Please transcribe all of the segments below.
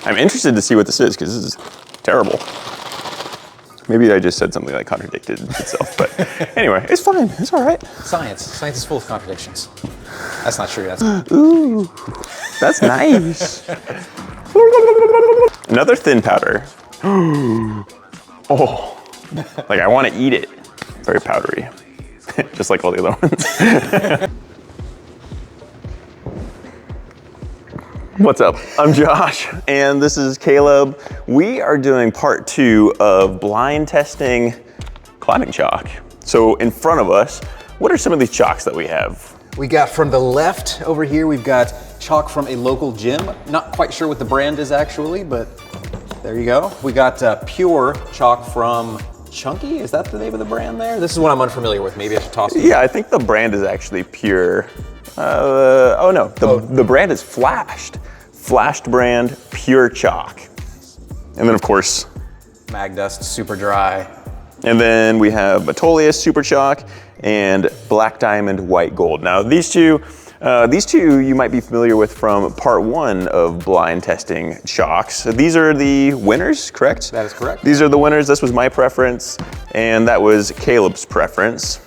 I'm interested to see what this is because this is terrible. Maybe I just said something that contradicted itself, but anyway, it's fine. It's all right. Science. Science is full of contradictions. That's not true. That's ooh, that's nice. Another thin powder. Oh, like I want to eat it. Very powdery, just like all the other ones. What's up? I'm Josh, and this is Caleb. We are doing part 2 of blind testing climbing chalk. So in front of us, what are some of these chalks that we have? We got from the left over here, we've got chalk from a local gym. Not quite sure what the brand is actually, but there you go. We got pure chalk from Chunky. Is that the name of the brand there? This is one I'm unfamiliar with. Maybe I should toss it. Yeah, I think the brand is actually pure. Oh no, the brand is Flashed. Flashed brand, pure chalk. And then of course, MAGDUST, SUPERDRY. And then we have Metolius Super Chalk and Black Diamond White Gold. Now these two you might be familiar with from part 1 of blind testing chalks. These are the winners, correct? That is correct. These are the winners. This was my preference, and that was Caleb's preference.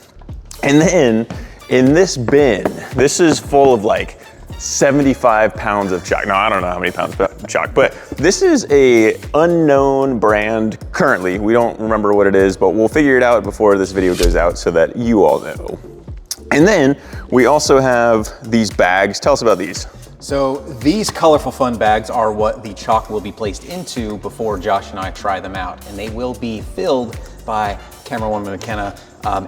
And then in this bin, this is full of like 75 pounds of chalk. Now, I don't know how many pounds of chalk, but this is a unknown brand currently. We don't remember what it is, but we'll figure it out before this video goes out so that you all know. And then we also have these bags. Tell us about these. So these colorful fun bags are what the chalk will be placed into before Josh and I try them out. And they will be filled by camerawoman McKenna,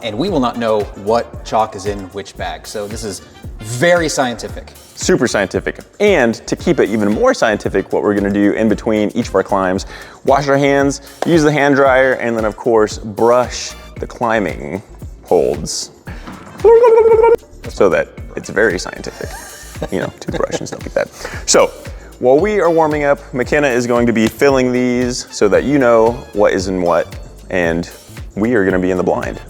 and we will not know what chalk is in which bag. So this is very scientific. Super scientific. And to keep it even more scientific, what we're gonna do in between each of our climbs, wash our hands, use the hand dryer, and then of course, brush the climbing holds so that it's very scientific. You know, toothbrush and stuff like that. So while we are warming up, McKenna is going to be filling these so that you know what is in what, and we are gonna be in the blind.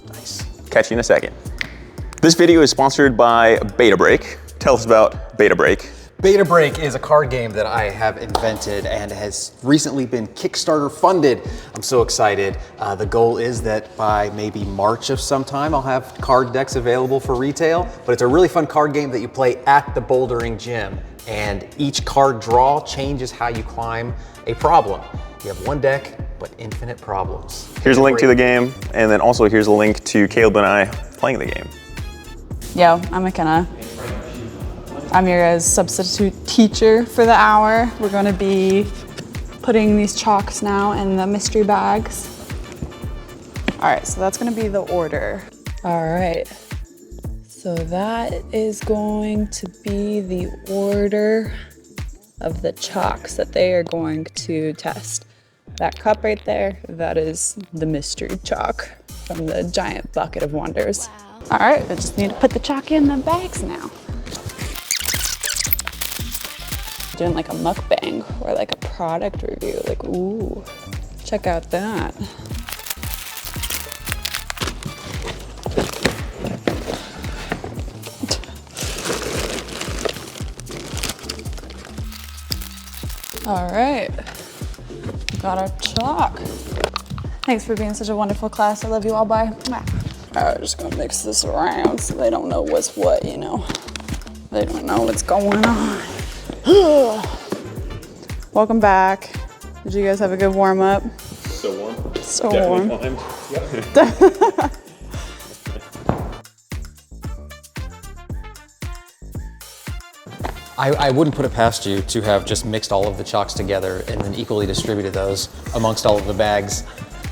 Nice. Catch you in a second. This video is sponsored by Beta Break. Tell us about Beta Break. Beta Break is a card game that I have invented and has recently been Kickstarter funded. I'm so excited. The goal is that by maybe March of some time, I'll have card decks available for retail, but it's a really fun card game that you play at the bouldering gym, and each card draw changes how you climb a problem. You have one deck, but infinite problems. Here's a link to the game, and then also here's a link to Caleb and I playing the game. Yo, I'm McKenna. I'm your guys' substitute teacher for the hour. We're gonna be putting these chalks now in the mystery bags. All right, so that's gonna be the order. All right, so that is going to be the order of the chalks that they are going to test. That cup right there, that is the mystery chalk from the giant bucket of wonders. All right, I just need to put the chalk in the bags now. Doing like a mukbang or like a product review, like, ooh, check out that. All right, got our chalk. Thanks for being such a wonderful class. I love you all, bye. All right, just gonna mix this around so they don't know what's what, you know. They don't know what's going on. Welcome back. Did you guys have a good warm up? So warm. So warm. Yep. I wouldn't put it past you to have just mixed all of the chalks together and then equally distributed those amongst all of the bags.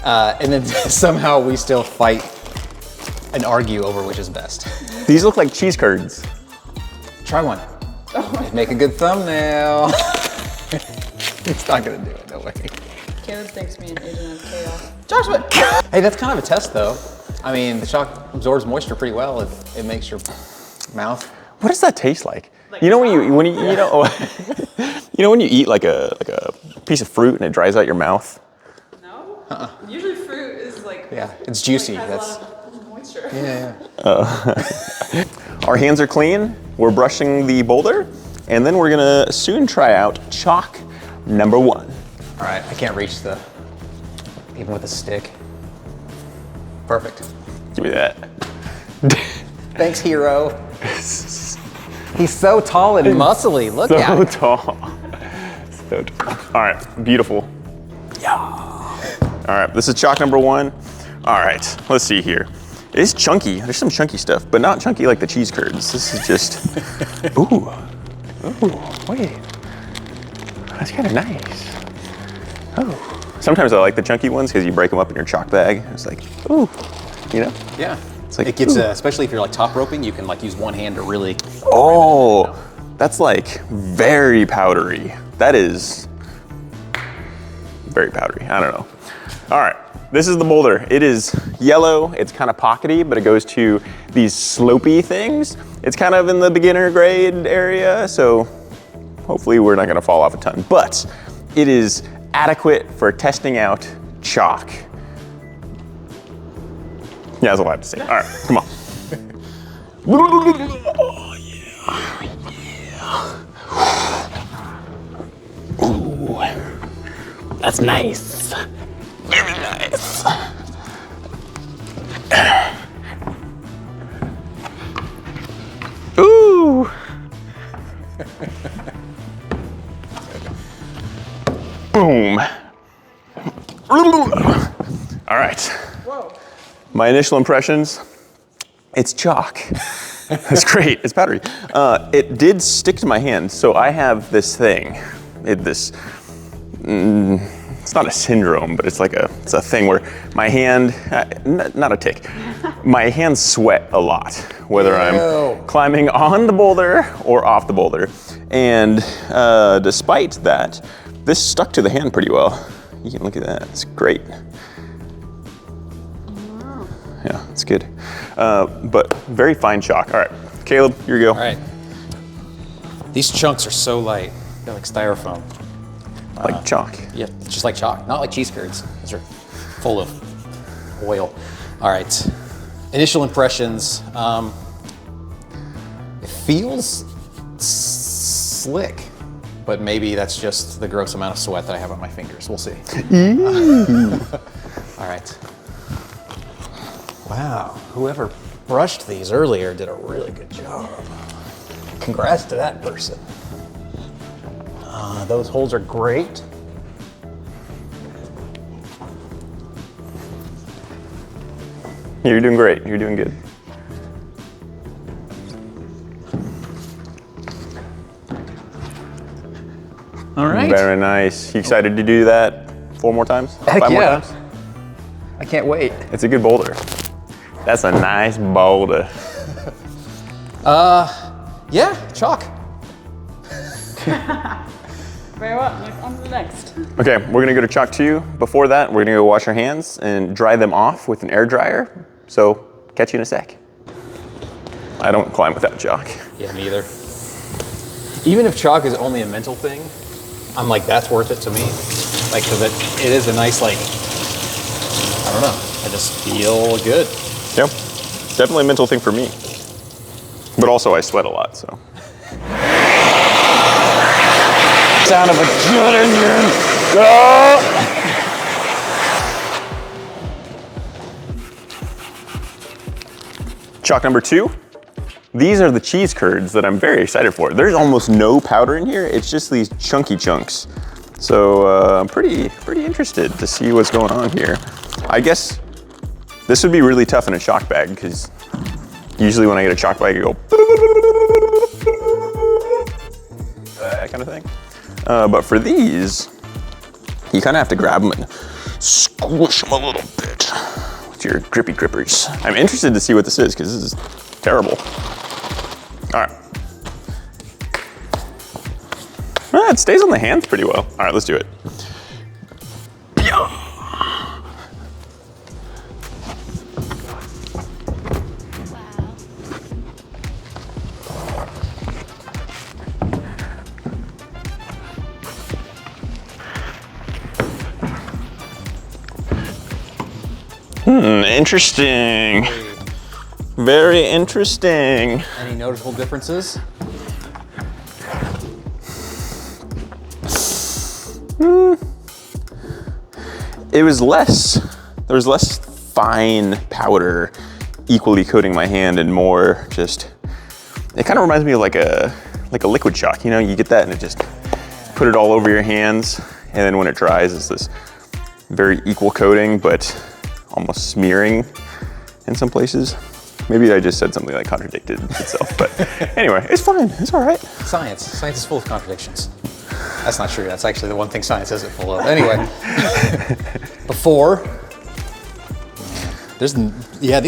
And then somehow we still fight and argue over which is best. These look like cheese curds. Try one. Oh, make a good thumbnail. It's not gonna do it, no way. Caleb thinks me an agent of chaos. Joshua! Hey, that's kind of a test though. I mean, the chalk absorbs moisture pretty well. It makes your mouth. What does that taste like? You know when you eat like a piece of fruit and it dries out your mouth? No. Usually fruit is like, yeah, it's juicy. Like that's a lot of moisture. Yeah. Our hands are clean. We're brushing the boulder, and then we're gonna soon try out chalk number 1. All right, I can't reach even with a stick. Perfect. Give me that. Thanks, hero. He's so tall and muscly. Look at him. So tall. So tall. All right, beautiful. Yeah. All right, this is chalk number 1. All right, let's see here. It is chunky. There's some chunky stuff, but not chunky like the cheese curds. This is just, ooh, wait. That's kind of nice. Oh. Sometimes I like the chunky ones because you break them up in your chalk bag. It's like, ooh, you know? Yeah. It's like, it gets, especially if you're like top roping, you can like use one hand to really. Oh, that's like very powdery. That is very powdery. I don't know. All right, this is the boulder. It is yellow. It's kind of pockety, but it goes to these slopey things. It's kind of in the beginner grade area, so hopefully we're not gonna fall off a ton, but it is adequate for testing out chalk. Yeah, that's all I have to say. All right, come on. Oh, yeah. Ooh, that's nice. Very nice. Ooh. Boom. All right. Whoa. My initial impressions, it's chalk. It's great, it's powdery. It did stick to my hand, so I have this thing. It's not a syndrome, but it's a thing where my hand, not a tick, my hands sweat a lot, whether I'm climbing on the boulder or off the boulder. And despite that, this stuck to the hand pretty well. You can look at that, it's great. Yeah, it's good. But very fine chalk. All right, Caleb, here you go. All right. These chunks are so light. They're like styrofoam. Like chalk. Yeah, just like chalk, not like cheese curds. These are full of oil. All right, initial impressions. It feels slick, but maybe that's just the gross amount of sweat that I have on my fingers. We'll see. All right. Wow, whoever brushed these earlier did a really good job. Congrats to that person. Those holes are great. You're doing great, you're doing good. All right. Very nice. You excited to do that 4 more times? Heck 5 more yeah. times? I can't wait. It's a good boulder. That's a nice boulder. Yeah, chalk. Very well, on to the next. Okay, we're gonna go to chalk 2. Before that, we're gonna go wash our hands and dry them off with an air dryer. So, catch you in a sec. I don't climb without chalk. Yeah, me either. Even if chalk is only a mental thing, I'm like, that's worth it to me. Like, cause it is a nice, like, I don't know, I just feel good. Yeah, definitely a mental thing for me. But also I sweat a lot, so. Sound of a jet engine. Go! Chalk number 2. These are the cheese curds that I'm very excited for. There's almost no powder in here. It's just these chunky chunks. So I'm pretty interested to see what's going on here. I guess this would be really tough in a chalk bag because usually when I get a chalk bag, I go that kind of thing. But for these, you kind of have to grab them and squish them a little bit with your grippy grippers. I'm interested to see what this is because this is terrible. All right. It stays on the hands pretty well. All right, let's do it. Interesting. Very interesting. Any noticeable differences? It was less, there was less fine powder equally coating my hand and more just, it kind of reminds me of like a liquid chalk, you know, you get that and it just put it all over your hands, and then when it dries, it's this very equal coating, but almost smearing in some places. Maybe I just said something that contradicted itself, but anyway, it's fine, it's all right. Science is full of contradictions. That's not true, that's actually the one thing science isn't full of. Anyway, before, these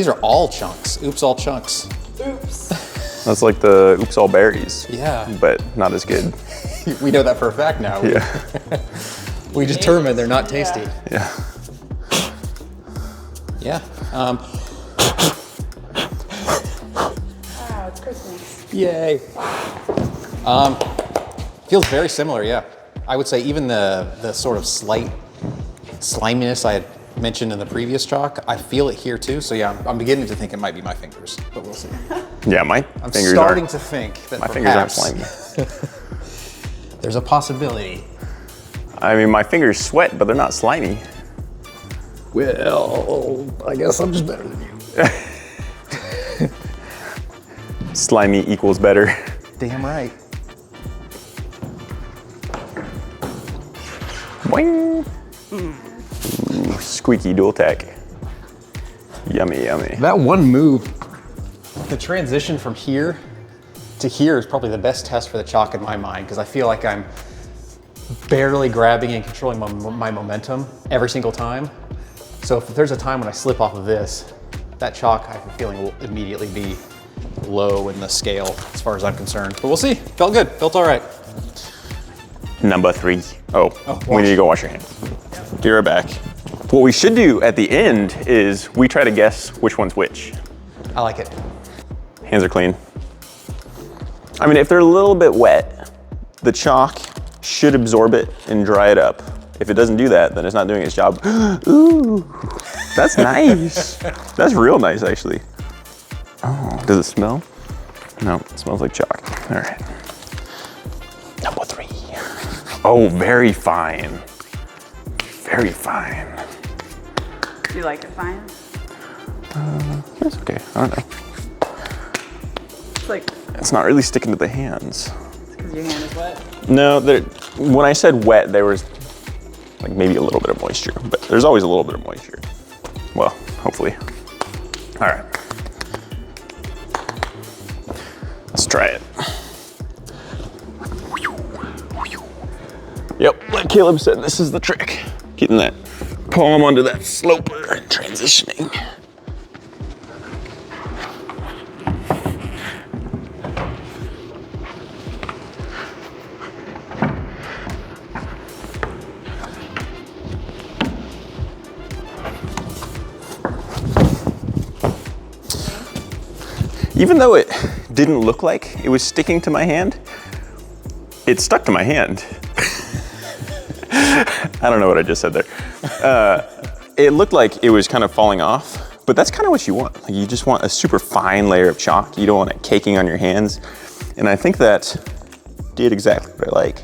are all chunks. Oops, all chunks. Oops. That's like the oops all berries. Yeah. But not as good. We know that for a fact now. Yeah. We determined they're not tasty. Yeah. Yeah. Wow, it's Christmas. Yay. Feels very similar, yeah. I would say even the sort of slight sliminess I had mentioned in the previous chalk, I feel it here too. So yeah, I'm beginning to think it might be my fingers, but we'll see. Yeah, my I'm fingers starting aren't, to think that my fingers aren't perhaps slimy. there's a possibility. I mean, my fingers sweat, but they're not slimy. Well, I guess I'm just better than you. Slimy equals better. Damn right. Boing. Ooh, squeaky dual tech. Yummy, yummy. That one move, the transition from here to here is probably the best test for the chalk in my mind, because I feel like I'm barely grabbing and controlling my momentum every single time. So if there's a time when I slip off of this, that chalk I have a feeling will immediately be low in the scale as far as I'm concerned. But we'll see. Felt good. Felt all right. Number 3. Oh, we wash. need to go wash your hands. Be right back. What we should do at the end is we try to guess which one's which. I like it. Hands are clean. I mean, if they're a little bit wet, the chalk should absorb it and dry it up. If it doesn't do that, then it's not doing its job. Ooh, that's nice. That's real nice, actually. Oh, does it smell? No, it smells like chalk. All right. Number 3. Oh, very fine. Very fine. Do you like it fine? That's okay, I don't know. It's like, It's not really sticking to the hands. because your hand is wet. No, when I said wet, there was like maybe a little bit of moisture, but there's always a little bit of moisture. Well, hopefully. All right. Let's try it. Yep, like Caleb said, this is the trick. Getting that palm onto that sloper and transitioning. Even though it didn't look like it was sticking to my hand, it stuck to my hand. I don't know what I just said there. It looked like it was kind of falling off, but that's kind of what you want. Like, you just want a super fine layer of chalk. You don't want it caking on your hands. And I think that did exactly what I like.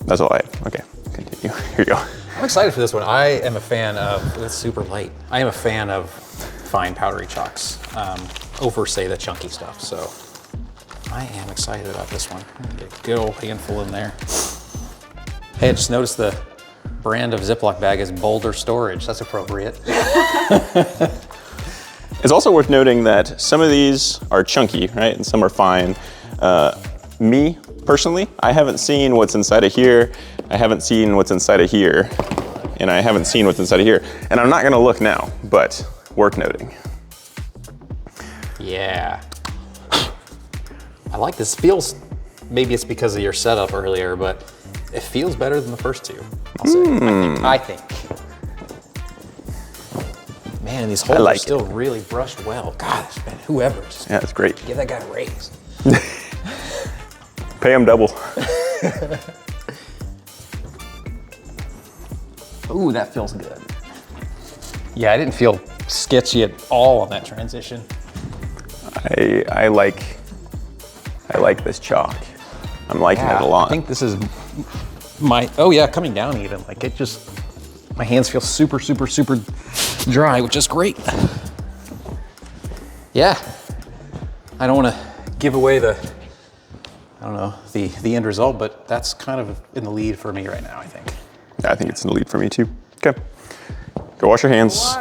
That's all I have. Okay, continue. Here you go. I'm excited for this one. I am a fan of, it's super light. I am a fan of fine powdery chalks over, say, the chunky stuff. So I am excited about this one. Get a good old handful in there. Hey, I just noticed the brand of Ziploc bag is Boulder Storage. That's appropriate. It's also worth noting that some of these are chunky, right? And some are fine. Me, personally, I haven't seen what's inside of here. I haven't seen what's inside of here. And I haven't seen what's inside of here. And I'm not gonna look now, but worth noting. Yeah. I like this. Feels, maybe it's because of your setup earlier, but it feels better than the first two, I'll say. I think. Man, these holes are still really brushed well. Gosh, man, whoever. Just Yeah, it's great. give that guy a raise. Pay him double. Ooh, that feels good. Yeah, I didn't feel sketchy at all on that transition. I like this chalk. I'm liking it a lot. I think this is oh yeah, coming down even, like it just, my hands feel super, super, super dry, which is great. Yeah, I don't want to give away the, I don't know, the end result, but that's kind of in the lead for me right now, I think. Yeah, I think it's in the lead for me too. Okay, go wash your hands.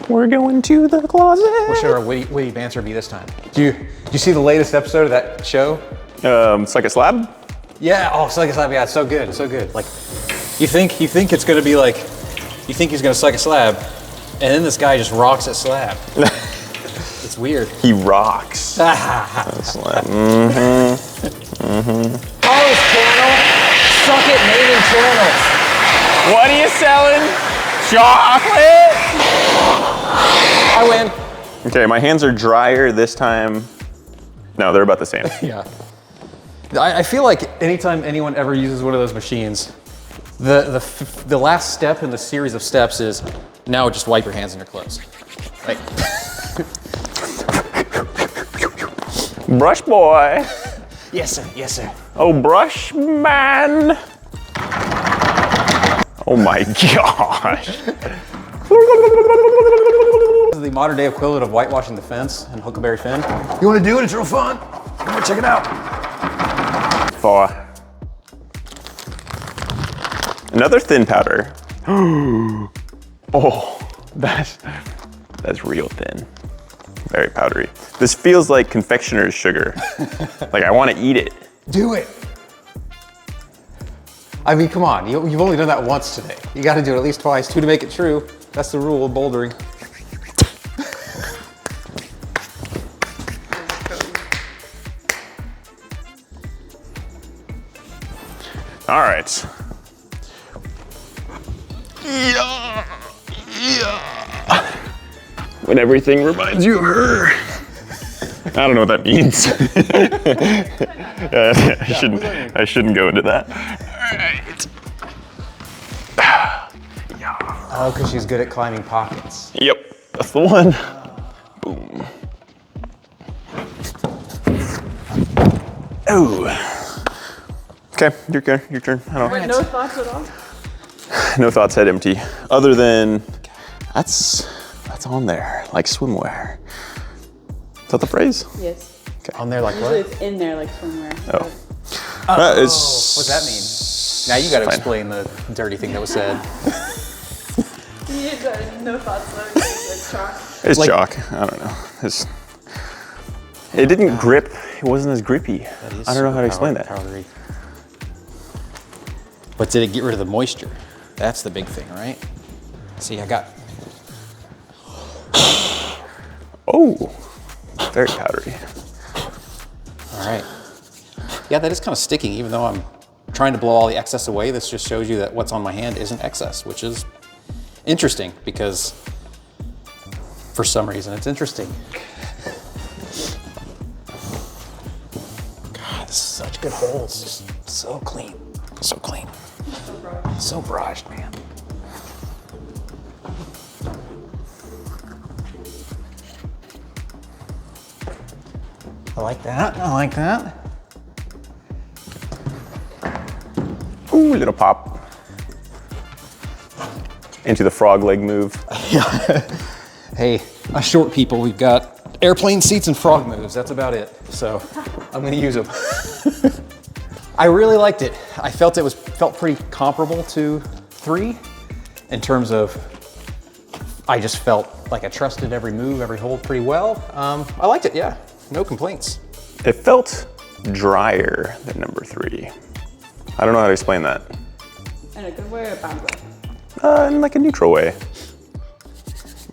We're going to the closet. What should our witty banter be this time? Did you see the latest episode of that show? It's like a slab? Yeah, oh, suck a slab, yeah, it's so good, it's so good. Like, you think it's gonna be like, you think he's gonna suck a slab, and then this guy just rocks a slab. It's weird. He rocks. A slab. Mm-hmm. Mm-hmm. Carl's channel, suck it naming channels. What are you selling? Chocolate? I win. Okay, my hands are drier this time. No, they're about the same. Yeah. I feel like anytime anyone ever uses one of those machines, the last step in the series of steps is now just wipe your hands in your clothes. Like, Brush boy. yes sir, yes sir. Oh, brush man. Oh my gosh. This is the modern day equivalent of whitewashing the fence in Huckleberry Finn. You want to do it? It's real fun. Come on, check it out. Another thin powder. Oh, that's real thin. Very powdery. This feels like confectioner's sugar. Like I want to eat it. Do it. I mean, come on. You've only done that once today. You got to do it at least twice, 2 to make it true. That's the rule of bouldering. All right. Yeah. When everything reminds you of her. I don't know what that means. I shouldn't go into that. All right. Yeah. Oh, because she's good at climbing pockets. Yep, that's the one. Boom. Oh. Okay, your turn. I don't. Wait, no thoughts at all? No thoughts, head empty. Other than that's on there, like swimwear. Is that the phrase? Yes. Okay. On there like Usually what? it's in there like swimwear. Oh. What's that mean? Now you got to Fine. explain the dirty thing that was said. No thoughts though. It's chalk. It's Like- chalk. I don't know. It didn't grip. It wasn't as grippy. I don't know how to explain that. Powdery. But did it get rid of the moisture? That's the big thing, right? See, I got. Oh, very powdery. All right. Yeah, that is kind of sticking, even though I'm trying to blow all the excess away. This just shows you that what's on my hand isn't excess, which is interesting because for some reason it's interesting. God, this is such good holes. Just so clean. So clean. So brushed, man. I like that. I like that. Ooh, little pop. Into the frog leg move. Hey, us short people, we've got airplane seats and frog moves. That's about it. So I'm gonna use them. I really liked it. I felt it felt pretty comparable to 3 in terms of, I just felt like I trusted every move, every hold pretty well. I liked it, yeah, no complaints. It felt drier than number 3. I don't know how to explain that. In a good way or a bad way? In like a neutral way.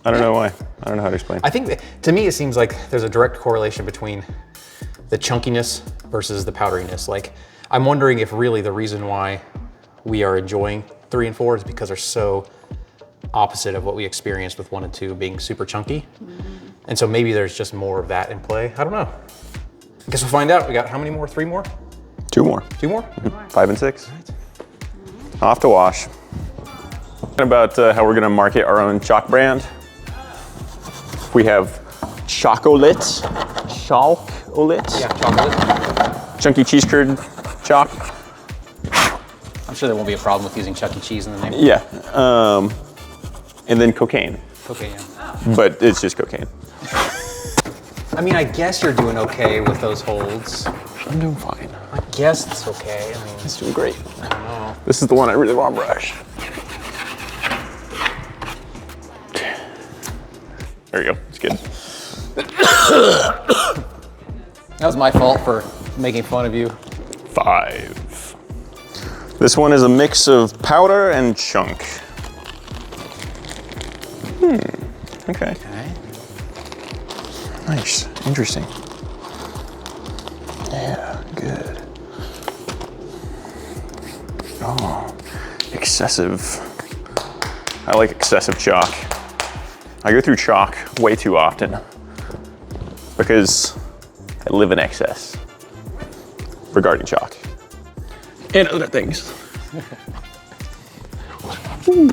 I don't know why. I don't know how to explain. I think that, to me, it seems like there's a direct correlation between the chunkiness versus the powderiness. Like, I'm wondering if really the reason why we are enjoying 3 and 4 is because they're so opposite of what we experienced with 1 and 2 being super chunky. And so maybe there's just more of that in play. I don't know. I guess we'll find out. We got how many more? 3 more? 2 more. 2 more? 5 and 6. Off to wash. About how we're gonna market our own chalk brand. We have Chocolate. Yeah, chocolate. Chunky cheese curd chalk. I'm sure there won't be a problem with using Chuck E. Cheese in the name. Yeah. And then cocaine. Cocaine. But it's just cocaine. I mean, I guess you're doing okay with those holds. I'm doing fine. I guess it's okay. I mean, It's doing great. I don't know. This is the one I really want to brush. There you go. It's good. That was my fault for making fun of you. 5. This one is a mix of powder and chunk. Okay. Okay. Nice. Interesting. Yeah, good. Oh, excessive. I like excessive chalk. I go through chalk way too often because I live in excess regarding chalk and other things. Ooh.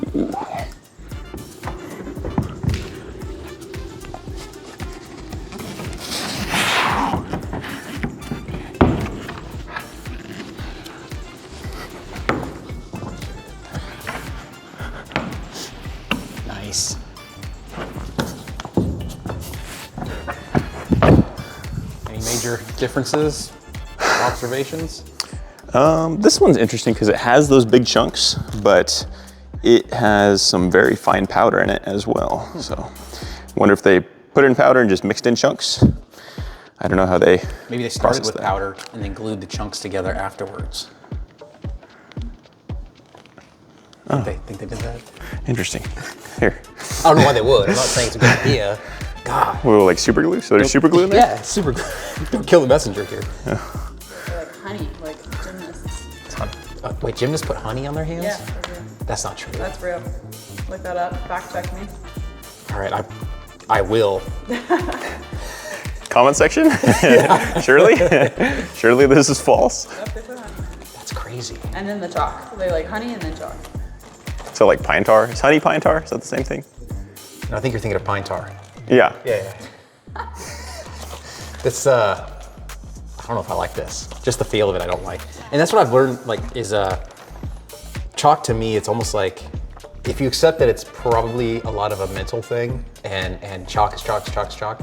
Nice. Any major differences, observations? This one's interesting because it has those big chunks, but it has some very fine powder in it as well. So I wonder if they put it in powder and just mixed in chunks. I don't know how they Maybe they started process with that. powder and then glued the chunks together afterwards. Think they did that? Interesting. Here. I don't know why they would. I'm not saying it's a good idea. God. Whoa, like super glue? So there's super glue in there? Yeah, super good. Don't kill the messenger here. Like honey, like gymnasts. Wait, gymnasts put honey on their hands? Yeah, that's real. That's not true. That's real. Look that up. Fact check me. All right, I will. Comment section? Surely? Surely this is false? Yep, they put honey. That's crazy. And then the chalk. They like honey and then chalk. So like pine tar? Is honey pine tar? Is that the same thing? No, I think you're thinking of pine tar. Yeah. Yeah. This, I don't know if I like this. Just the feel of it, I don't like. And that's what I've learned, like, is chalk to me, it's almost like, if you accept that it's probably a lot of a mental thing, and chalk is chalk is chalk is chalk,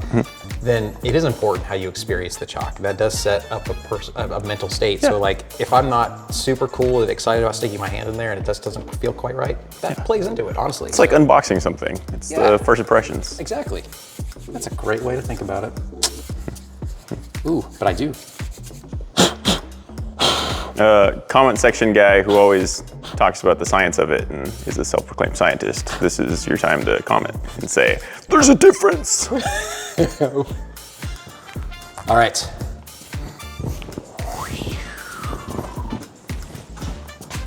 then it is important how you experience the chalk. That does set up a mental state. Yeah. So like, if I'm not super cool and excited about sticking my hand in there and it just doesn't feel quite right, that plays into it, honestly. It's like unboxing something. It's the first impressions. Exactly. That's a great way to think about it. Ooh, but I do. Comment section guy who always talks about the science of it and is a self-proclaimed scientist. This is your time to comment and say, there's a difference. All right.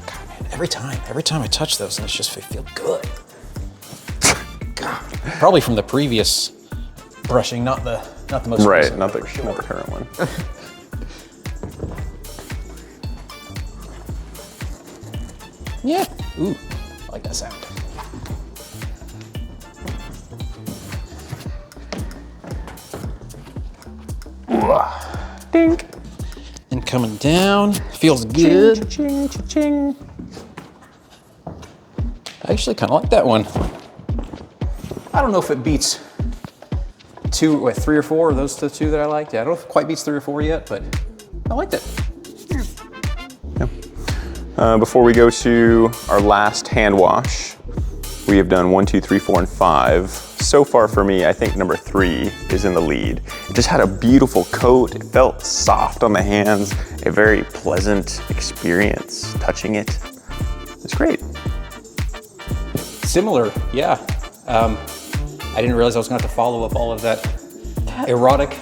God, man, every time I touch those, and it's just they feel good. God. Probably from the previous brushing, not the most Right, recent, not the, for sure. not the current one. Yeah. Ooh, I like that sound. Dink. And coming down, feels good. Ching, ching, ching. I actually kind of like that one. I don't know if it beats 3 or 4 of those two that I liked. Yeah, I don't know if it quite beats 3 or 4 yet, but I liked it. Before we go to our last hand wash, we have done 1, 2, 3, 4, and 5. So far for me, I think number 3 is in the lead. It just had a beautiful coat. It felt soft on the hands, a very pleasant experience touching it. It's great. Similar, yeah. I didn't realize I was going to have to follow up all of that erotic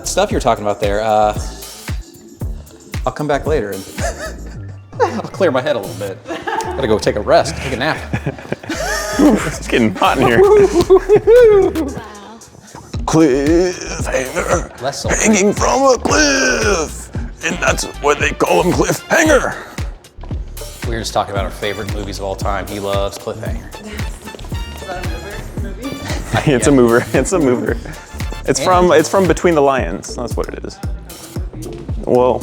stuff you're talking about there. I'll come back later and I'll clear my head a little bit. Gotta go take a rest, take a nap. It's getting hot in here. Cliffhanger. Less so. Hanging from a cliff. And that's what they call him, cliffhanger. We were just talking about our favorite movies of all time. He loves Cliffhanger. Is that a movie? It's a mover. It's a mover. It's from Between the Lions. That's what it is. Well,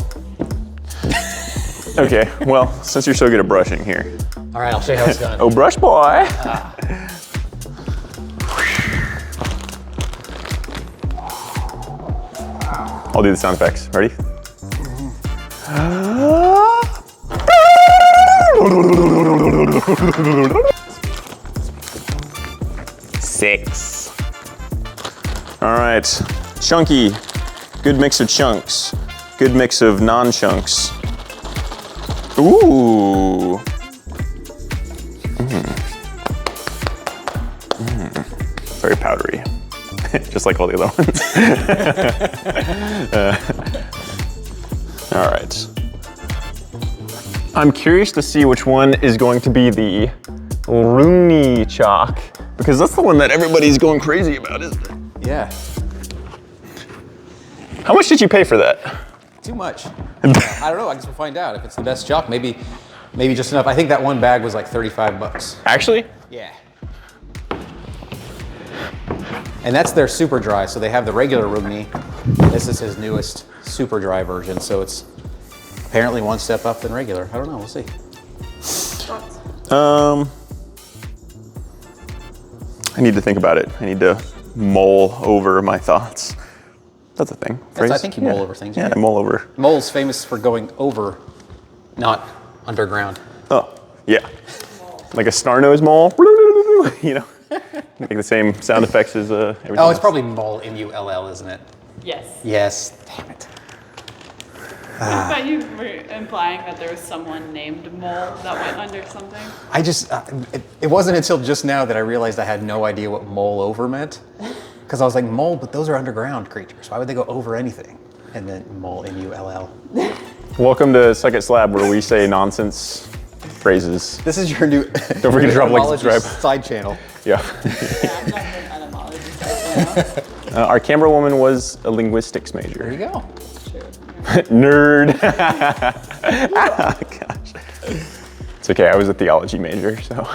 Okay, well, since you're so good at brushing here. All right, I'll show you how it's done. Oh, brush boy. I'll do the sound effects. Ready? 6. All right, chunky. Good mix of chunks. Good mix of non-chunks. Ooh. Very powdery, just like all the other ones. All right. I'm curious to see which one is going to be the Rúngne chalk, because that's the one that everybody's going crazy about, isn't it? Yeah. How much did you pay for that? Too much. I don't know. I guess we'll find out if it's the best chalk. Maybe just enough. I think that one bag was like 35 bucks. Actually? Yeah. And that's their super dry. So they have the regular Rungne. This is his newest super dry version. So it's apparently one step up than regular. I don't know. We'll see. I need to think about it. I need to mull over my thoughts. That's a thing. I think you mull over things. Yeah, Right? I mull over. Mole's famous for going over, not underground. Oh, yeah. Like a star-nosed mole, you know? Make the same sound effects as everything Oh, it's else. probably Mull, M-U-L-L, isn't it? Yes. Yes. Damn it. I thought you were implying that there was someone named Mole that went under something. I just, it wasn't until just now that I realized I had no idea what mull over meant. Because I was like, mole, but those are underground creatures. Why would they go over anything? And then mull, M-U-L-L. Welcome to Suck It Slab, where we say nonsense phrases. This is your new Don't forget to drop a like, subscribe. Side channel. Yeah. Yeah, I'm not an etymology side now. Our camera woman was a linguistics There major. you go. True. Nerd. Oh, gosh. It's okay, I was a theology major, so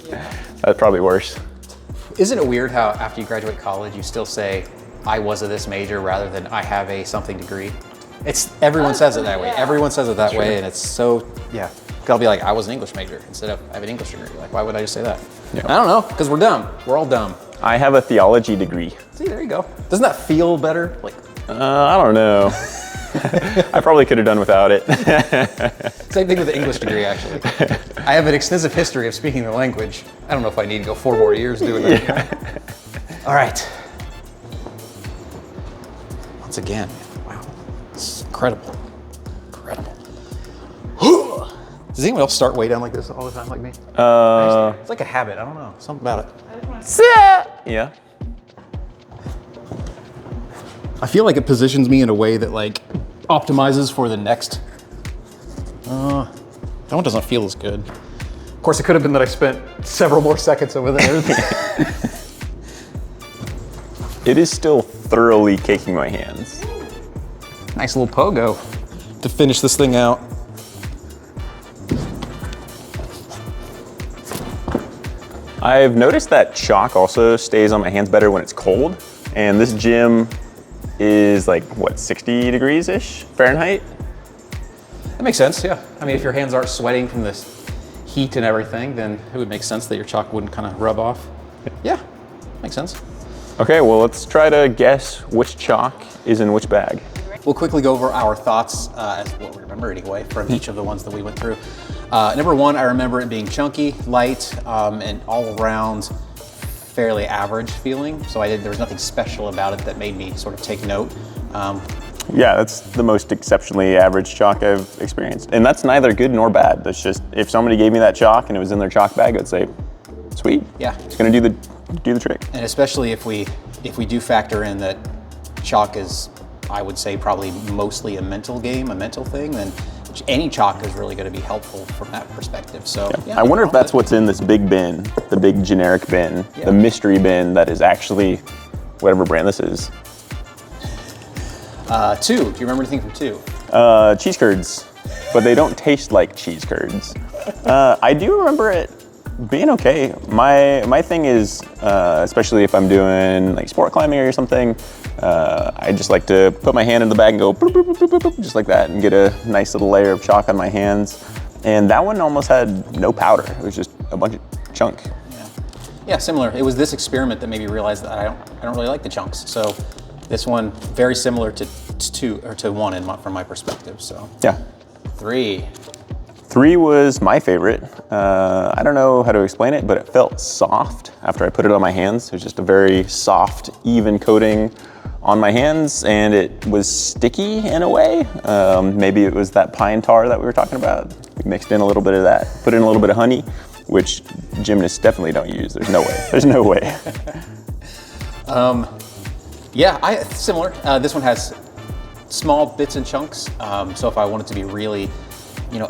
Yeah. that's probably worse. Isn't it weird how after you graduate college, you still say, I was a this major rather than I have a something degree? Everyone says it that way. Yeah. Everyone says it that way, and it's so, yeah. I'll be like, I was an English major instead of I have an English degree. Like, why would I just say that? Yeah. I don't know, because we're dumb. We're all dumb. I have a theology degree. See, there you go. Doesn't that feel better? Like, I don't know. I probably could have done without it. same thing with the English degree, actually. I have an extensive history of speaking the language. I don't know if I need to go 4 more years doing that. Yeah. All right. Once again, wow, it's incredible. Incredible. Does anyone else start way down like this all the time like me? It's like a habit. I don't know. Something about it. I just want to Yeah. I feel like it positions me in a way that like optimizes for the next. That one doesn't feel as good. Of course, it could have been that I spent several more seconds over there. It is still thoroughly caking my hands. Nice little pogo to finish this thing out. I've noticed that chalk also stays on my hands better when it's cold. And this gym is like, what, 60 degrees-ish Fahrenheit? That makes sense, yeah. I mean, if your hands aren't sweating from this heat and everything, then it would make sense that your chalk wouldn't kind of rub off. Yeah, makes sense. Okay, well, let's try to guess which chalk is in which bag. We'll quickly go over our thoughts, as what we remember anyway, from each of the ones that we went through. Number one, I remember it being chunky, light, and all around fairly average feeling. So there was nothing special about it that made me sort of take note. Yeah, that's the most exceptionally average chalk I've experienced. And that's neither good nor bad. That's just, if somebody gave me that chalk and it was in their chalk bag, I'd say, sweet. Yeah. It's gonna do the trick. And especially if we do factor in that chalk is, I would say, probably mostly a mental game, a mental thing, then any chalk is really going to be helpful from that perspective. So yeah, I wonder if that's what's in this big bin, the big generic bin, the mystery bin that is actually whatever brand this is. 2. Do you remember anything from 2? Cheese curds, but they don't taste like cheese curds. I do remember it being okay. My thing is, especially if I'm doing like sport climbing or something, I just like to put my hand in the bag and go boop, boop, boop, boop, boop, just like that and get a nice little layer of chalk on my hands. And that one almost had no powder. It was just a bunch of chunk. Yeah, similar. It was this experiment that made me realize that I don't really like the chunks. So this one, very similar to 2 or to 1 from my perspective. So Yeah. 3. 3 was my favorite. I don't know how to explain it, but it felt soft after I put it on my hands. It was just a very soft, even coating on my hands, and it was sticky in a way. Maybe it was that pine tar that we were talking about. We mixed in a little bit of that, put in a little bit of honey, which gymnasts definitely don't use. There's no way. There's no way. Yeah, similar. This one has small bits and chunks. So if I wanted to be really,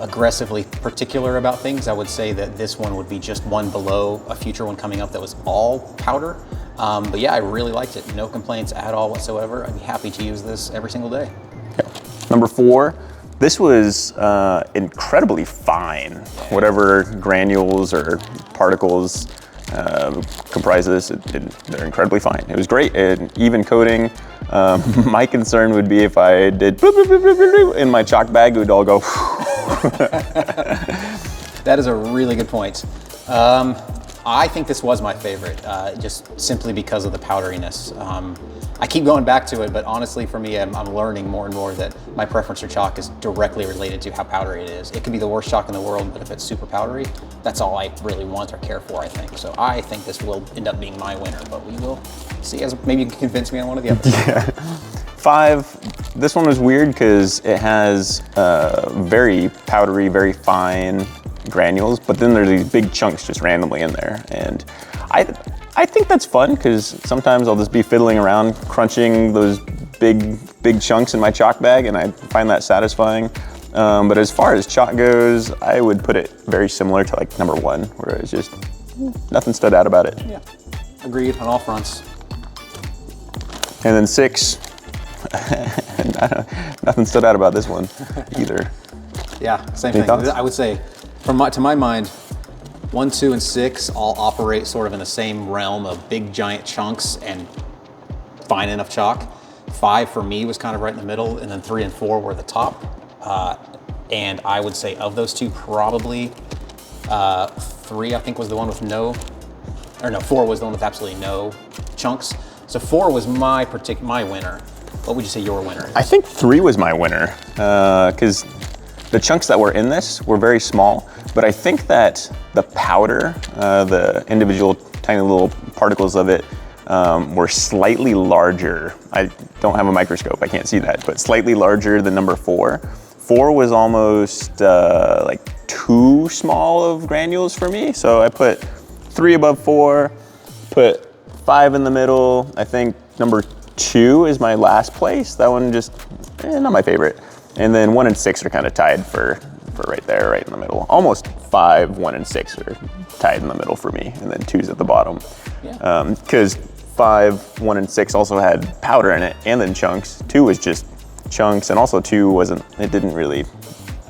aggressively particular about things, I would say that this one would be just one below a future one coming up that was all powder. But yeah, I really liked it. No complaints at all whatsoever. I'd be happy to use this every single day. Okay. Number 4, this was incredibly fine. Whatever granules or particles comprise this, they're incredibly fine. It was great, and even coating. My concern would be if I did bloop, bloop, bloop, bloop, bloop, in my chalk bag, it would all go. That is a really good point. I think this was my favorite, just simply because of the powderiness. I keep going back to it, but honestly for me, I'm learning more and more that my preference for chalk is directly related to how powdery it is. It could be the worst chalk in the world, but if it's super powdery, that's all I really want or care for, I think. So I think this will end up being my winner, but we will see, as maybe you can convince me on one of the others. Yeah. 5, this one was weird because it has very powdery, very fine granules, but then there's these big chunks just randomly in there. And I think that's fun because sometimes I'll just be fiddling around, crunching those big chunks in my chalk bag, and I find that satisfying. But as far as chalk goes, I would put it very similar to like number 1, where it's just nothing stood out about it. Yeah, agreed on all fronts. And then 6, nothing stood out about this one either. Yeah, same Any thing. thoughts? I would say, to my mind, 1, 2, and 6 all operate sort of in the same realm of big giant chunks and fine enough chalk. 5 for me was kind of right in the middle, and then 3 and 4 were the top. And I would say of those two, probably 3 I think was the one with 4 was the one with absolutely no chunks. So 4 was my winner. What would you say your winner is? I think 3 was my winner because the chunks that were in this were very small, but I think that the powder, the individual tiny little particles of it, were slightly larger. I don't have a microscope, I can't see that, but slightly larger than number 4. 4 was almost like too small of granules for me, so I put 3 above 4, put 5 in the middle. I think number 2 is my last place. That one just, not my favorite. And then 1 and 6 are kind of tied for right there, right in the middle. Almost 5, 1 and 6 are tied in the middle for me, and then 2's at the bottom. Yeah. Because 5, 1 and 6 also had powder in it, and then chunks. 2 was just chunks, and also 2 it didn't really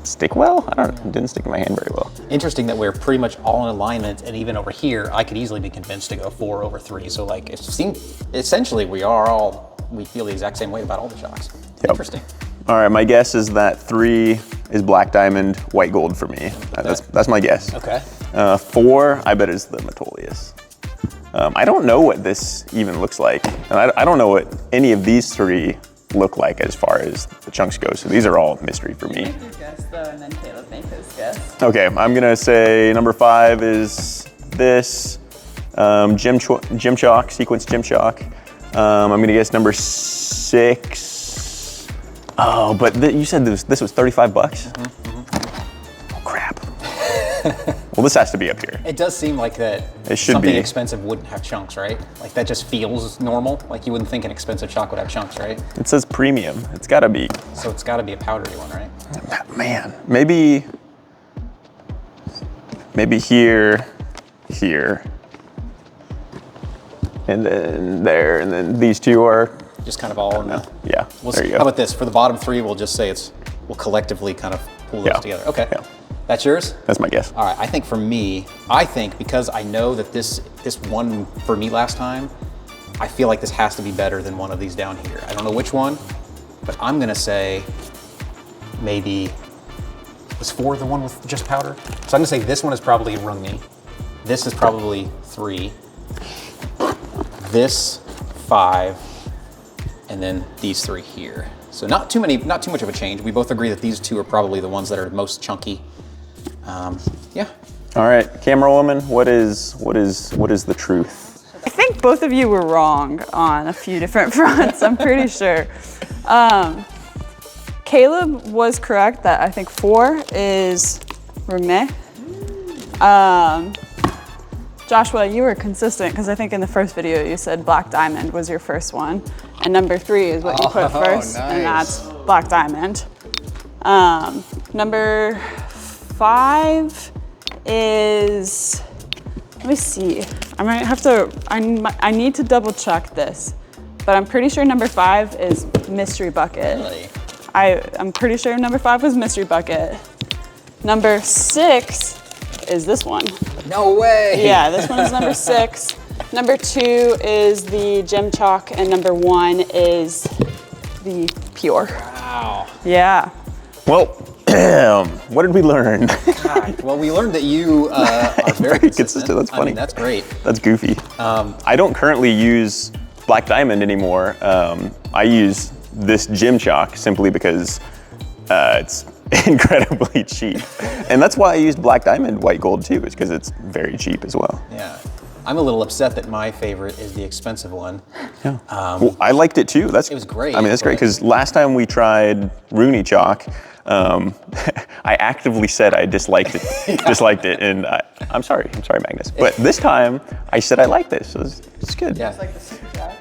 stick well. It didn't stick in my hand very well. Interesting that we're pretty much all in alignment, and even over here, I could easily be convinced to go 4 over 3. So like, it seems essentially we feel the exact same way about all the chalks. Yep. Interesting. All right, my guess is that 3 is black diamond, white gold for me. That's my guess. Okay. 4, I bet is the Metolius. I don't know what this even looks like. And I don't know what any of these 3 look like as far as the chunks go. So these are all mystery for me. Make your guess though, and then Caleb make his guess. Okay, I'm gonna say number 5 is this gym chalk, sequence gym chalk. I'm gonna guess number 6. Oh, but you said this was 35 bucks? Oh, crap. Well, this has to be up here. It does seem like that It should something be. expensive wouldn't have chunks, right? Like that just feels normal. Like you wouldn't think an expensive chalk would have chunks, right? It says premium. It's gotta be. So it's gotta be a powdery one, right? Man, maybe here, and then there, and then these 2 are, Just kind of all in the, yeah, there you How go. about this? For the bottom 3, we'll just say we'll collectively kind of pull those Yeah. together. Okay. Yeah. That's yours? That's my guess. All right, I think for me, because I know that this won for me last time, I feel like this has to be better than one of these down here. I don't know which one, but I'm gonna say maybe, was 4 the one with just powder? So I'm gonna say this one is probably Rungne. This is probably 3. This 5, and then these 3 here. So not too much of a change. We both agree that these 2 are probably the ones that are most chunky. Yeah. All right, camera woman, what is the truth? I think both of you were wrong on a few different fronts, I'm pretty sure. Caleb was correct that I think 4 is Rúngne. Joshua, you were consistent because I think in the first video you said Black Diamond was your first one. And number 3 is what you put first, nice. and that's Black Diamond. Number 5 is, let me see. I might have to, I need to double check this, but I'm pretty sure number 5 is Mystery Bucket. Really? I'm pretty sure number 5 was Mystery Bucket. Number 6 is this one. No way! Yeah, this one is number 6. Number 2 is the Gem Chalk, and number 1 is the Pure. Wow. Yeah. Well, what did we learn? God. Well, we learned that you are very consistent. That's funny. I mean, that's great. That's goofy. I don't currently use Black Diamond anymore. I use this Gem Chalk simply because it's incredibly cheap. And that's why I used Black Diamond White Gold too, is because it's very cheap as well. Yeah. I'm a little upset that my favorite is the expensive one. Yeah. Well, I liked it too. It was great. I mean, that's great because last time we tried Rúngne chalk, I actively said I disliked it, and I'm sorry, Magnus. But this time I said I like this, so it's good. Yeah.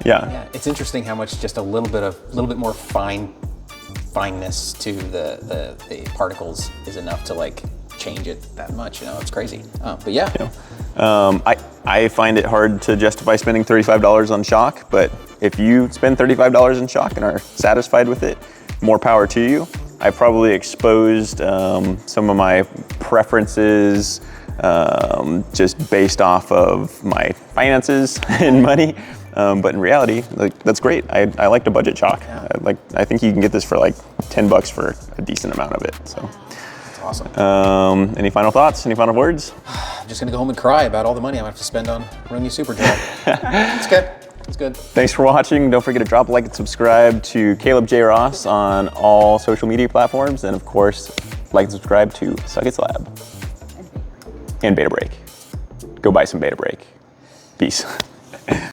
Yeah. It's interesting how much just a little bit more fineness to the particles is enough to like change it that much. You know, it's crazy. But yeah. I find it hard to justify spending $35 on chalk, but if you spend $35 in chalk and are satisfied with it, more power to you. I probably exposed some of my preferences just based off of my finances and money. But in reality, like, that's great. I like to budget chalk. Yeah. I think you can get this for like $10 for a decent amount of it. So. That's awesome. Any final thoughts? Any final words? I'm just gonna go home and cry about all the money I'm gonna have to spend on Rungne SUPERDRY. It's good. It's good. Thanks for watching. Don't forget to drop a like and subscribe to Caleb J. Ross on all social media platforms. And of course, like and subscribe to Suggets Lab. And Beta Break. Go buy some Beta Break. Peace.